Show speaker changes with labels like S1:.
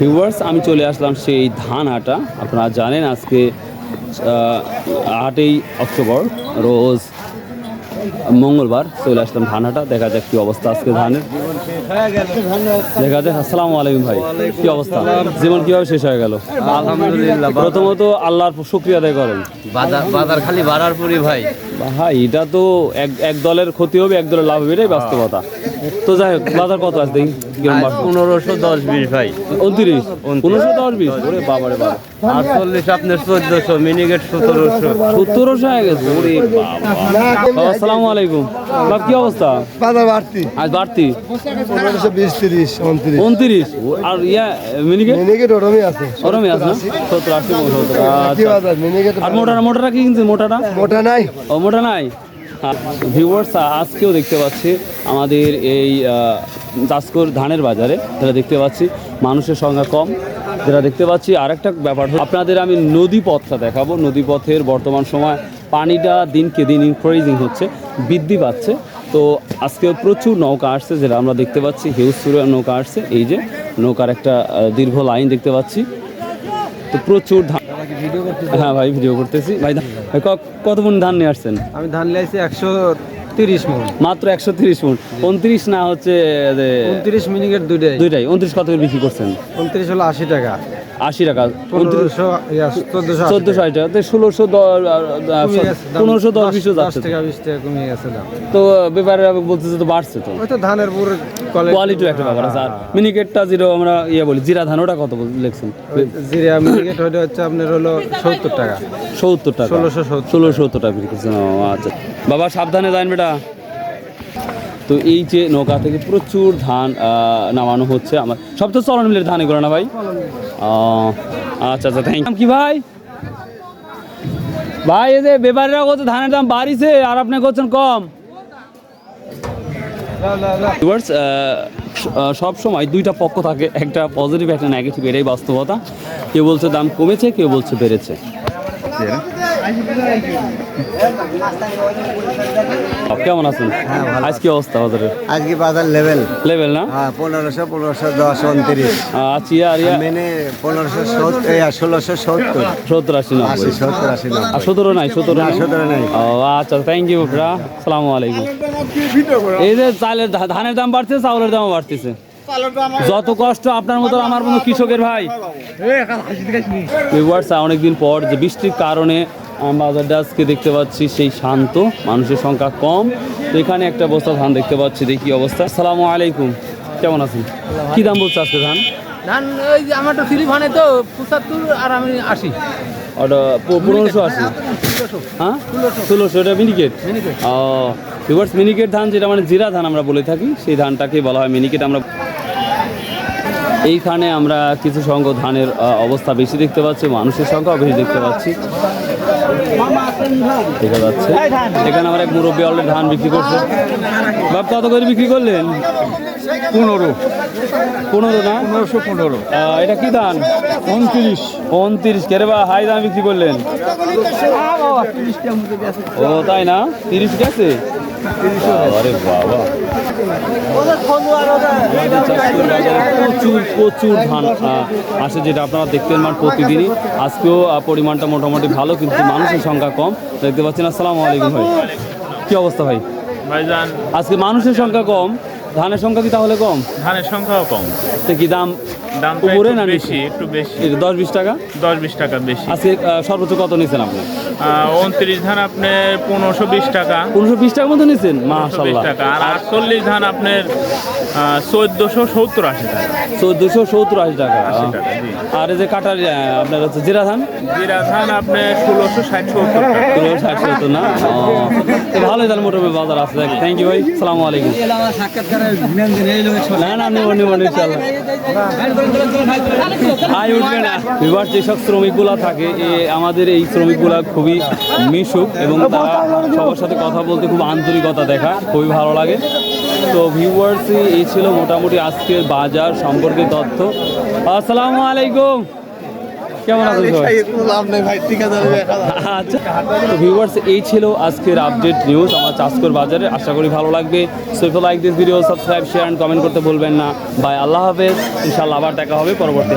S1: Viewers, আমি চলে আসলাম সেই ধান হাটা। আপনারা জানেন আজকে 8ই অক্টোবর, রোজ মঙ্গলবার। চলে আসলাম ধান হাটা, দেখা যাক কি অবস্থা আজকে ধানের। দেখা যাক। আসসালামু আলাইকুম ভাই, কি অবস্থা? জীবন কিভাবে শেষ হয়ে গেল?
S2: আলহামদুলিল্লাহ।
S1: প্রথমত আল্লাহর শুকরিয়া আদায় করেন।
S2: বাজার খালি বাড়ার পরই ভাই।
S1: ভাই এটা তো এক দলের ক্ষতি হবে, এক দলের লাভ হবে, এটাই বাস্তবতা। তো যাই হোক, বাজার কত আছে দেখি?
S2: 1510-20 ভাই।
S1: 29, 1510-20। ওরে বাবারে বাবা।
S2: 48 আপনার 1400, মিনিগেট 1700।
S1: 1700 হয়ে গেছে। ওরে বাবা। আসসালামু আলাইকুম বাপ, কি অবস্থা?
S3: বাজার বাড়তি
S1: আজ বাড়তি
S3: 1520, 30, 29।
S1: 29। আর মিনিকেট
S3: মিনিকেট ওরমই আছে।
S1: ওরমই আছে না? 70, 80, 70।
S3: কি বাজার মিনিকেট?
S1: আর মোটাটা কি কিনছে? মোটাটা
S3: মোটা নাই।
S1: ও, মোটা নাই। ভিউয়ার্স, আজকেও দেখতে পাচ্ছি আমাদের এই চাষকর ধানের বাজারে, যেটা দেখতে পাচ্ছি মানুষের সংখ্যা কম। যেটা দেখতে পাচ্ছি আরেকটা ব্যাপার, আপনাদের আমি নদী পথটা দেখাবো। নদী পথের বর্তমান সময় পানিটা দিনকে দিন ইনক্রিজিং হচ্ছে, বৃদ্ধি পাচ্ছে। তো আজকে প্রচুর নৌকা আসছে, যেটা আমরা দেখতে পাচ্ছি। হিউজ সুরের নৌকা আসছে। এই যে নৌকার একটা দীর্ঘ লাইন দেখতে পাচ্ছি। তো প্রচুর ধান। হ্যাঁ ভাই, ভিডিও করতেছি ভাই। কত মন ধান নিয়ে আসছেন?
S3: আমি ধান লাইছি 130 মণ।
S1: মাত্র 130 মণ। 29 না হচ্ছে
S3: 29 মিনিকেট দুইটাই।
S1: 29 কত করে বিক্রি করছেন?
S3: 29 হলো 80 টাকা।
S1: 80 টাকা।
S3: 1400,
S1: 1400 টাকা। 1510, 20 যাচ্ছে।
S3: 10 টাকা 20 টাকা কমে গেছে দাম।
S1: তো ব্যাপারে বলতেছে তো বাড়ছে। তো
S3: ওই তো ধানের পুরো
S1: কোয়ালিটির একটা ব্যাপার আছে। আর মিনিকেটটা যেটা আমরা বলি জিরা ধান, ওটা কত লিখছেন?
S3: জিরা মিনিকেট হচ্ছে আপনার হলো 70 টাকা।
S1: 70 টাকা। 1670 টাকা বিক্রি করছেন। ও আচ্ছা বাবা, সাবধানে যান বেটা। তো এই যে নৌকা থেকে প্রচুর ধান নামানো হচ্ছে। আমার সবচেয়ে চলন মিলের ধান এগুলো না ভাই? আচ্ছা আচ্ছা, থ্যাংক ইউ। কি ভাই ভাই, এই যে ব্যাপারীরা কত ধানের দাম বাড়িছে আর আপনি করছেন কম। সব সময় দুইটা পক্ষ থাকে, একটা পজিটিভ একটা নেগেটিভ, এটাই বাস্তবতা। কেউ বলছে দাম কমেছে, কেউ বলছে বেড়েছে। কেমন আছেন? আজ কি অবস্থা বাজারের?
S3: আজকে বাজার
S1: লেভেল না?
S3: 1500, 1510, 29।
S1: আচ্ছা, আর
S3: মেনে 1670,
S1: 70, 80, 90।
S3: 70, 80, 90।
S1: আর 17 নাই? 17
S3: নাই।
S1: ও আচ্ছা, থ্যাংক ইউ ব্রা। আসসালামু আলাইকুম। এই যে চালের ধানের দাম বাড়ছে, চাউলের দামও বাড়তেছে। যত কষ্ট আপনার মতো আমার মতো কৃষকের ভাই। অনেকদিন পর যে বৃষ্টির কারণে বাজারটা আজকে দেখতে পাচ্ছি সেই শান্ত, মানুষের সংখ্যা কম। তো এখানে একটা বস্তা ধান দেখতে পাচ্ছি, দেখি অবস্থা। আসসালামু আলাইকুম, কেমন আছেন? কি দাম বলছে আজকে ধান?
S2: ধান ওই যে আমার তো সিলিভানে তো 75 আর আমি 80।
S1: ওটা 1580। হ্যাঁ, 1600। এটা মিনিকেট। ও ভিউয়ার্স, মিনিকেট ধান যেটা মানে জিরা ধান আমরা বলে থাকি, সেই ধানটাকে বলা হয় মিনিকেট। আমরা এইখানে আমরা কিছু সংখ্যক ধানের অবস্থা বেশি দেখতে পাচ্ছি, মানুষের সংখ্যাও বেশি দেখতে পাচ্ছি। দেখা যাচ্ছে এখানে আমার এক মুরব্বী অলরেডি ধান বিক্রি করছে। বাপ, কত করে বিক্রি করলেন?
S3: 15
S1: না?
S3: 1515।
S1: এটা কি ধান? 29 কে রে বা, হাই দাম বিক্রি করলেন। ও তাই না? 30 গেছে। আরে বাবা, প্রচুর ধান আসে, যেটা আপনারা দেখতেন মান প্রতিদিনই। আজকেও পরিমাণটা মোটামুটি ভালো, কিন্তু মানুষের সংখ্যা কম দেখতে পাচ্ছেন। আসসালামু আলাইকুম ভাই, কি অবস্থা ভাই?
S4: ভাইজান,
S1: আজকে মানুষের সংখ্যা কম, ধানের সংখ্যা কি তাহলে কম?
S4: ধানের সংখ্যাও কম।
S1: তো কি দাম
S4: উপরে না বেশি? একটু বেশি,
S1: 10-20 টাকা।
S4: 10-20 টাকা বেশি।
S1: আজকে সর্বোচ্চ কত নিয়েছেন আপনি?
S4: 29 ধান আপনার 1520 টাকা।
S1: 1520 টাকার মতো নিয়েছেন?
S4: 1520 টাকা। আর 48 ধান আপনার 1470-80 টাকা।
S1: 1470-80 টাকা। আর এই যে কাটার আপনার হচ্ছে জিরা ধান
S4: আপনার 1660-70 টাকা।
S1: 1660 না? তো ভালোই তাহলে মোটামুটি বাজার আছে। থ্যাংক ইউ ভাই, সালামু আলাইকুম। না না, নিব ইনশাআল্লাহ। উঠবে না। বিভার যেসব শ্রমিকগুলা থাকে, আমাদের এই শ্রমিকগুলা খুবই মিশুক এবং তারা সবার সাথে কথা বলতে খুব আন্তরিকতা দেখা, খুবই ভালো লাগে। তো ভিউয়ার্স, এই ছিল মোটামুটি আজকের বাজার সম্পর্কে তথ্য। আসসালামু আলাইকুম। কেমন আছেন সবাই? আচ্ছা, তো ভিউয়ার্স এই ছিল আজকের আপডেট নিউজ আমার চাষকর বাজারে। আশা করি ভালো লাগবে। So if you like this video subscribe share and comment করতে ভুলবেন না। বাই, আল্লাহ হাফেজ। ইনশাআল্লাহ আবার দেখা হবে পরবর্তী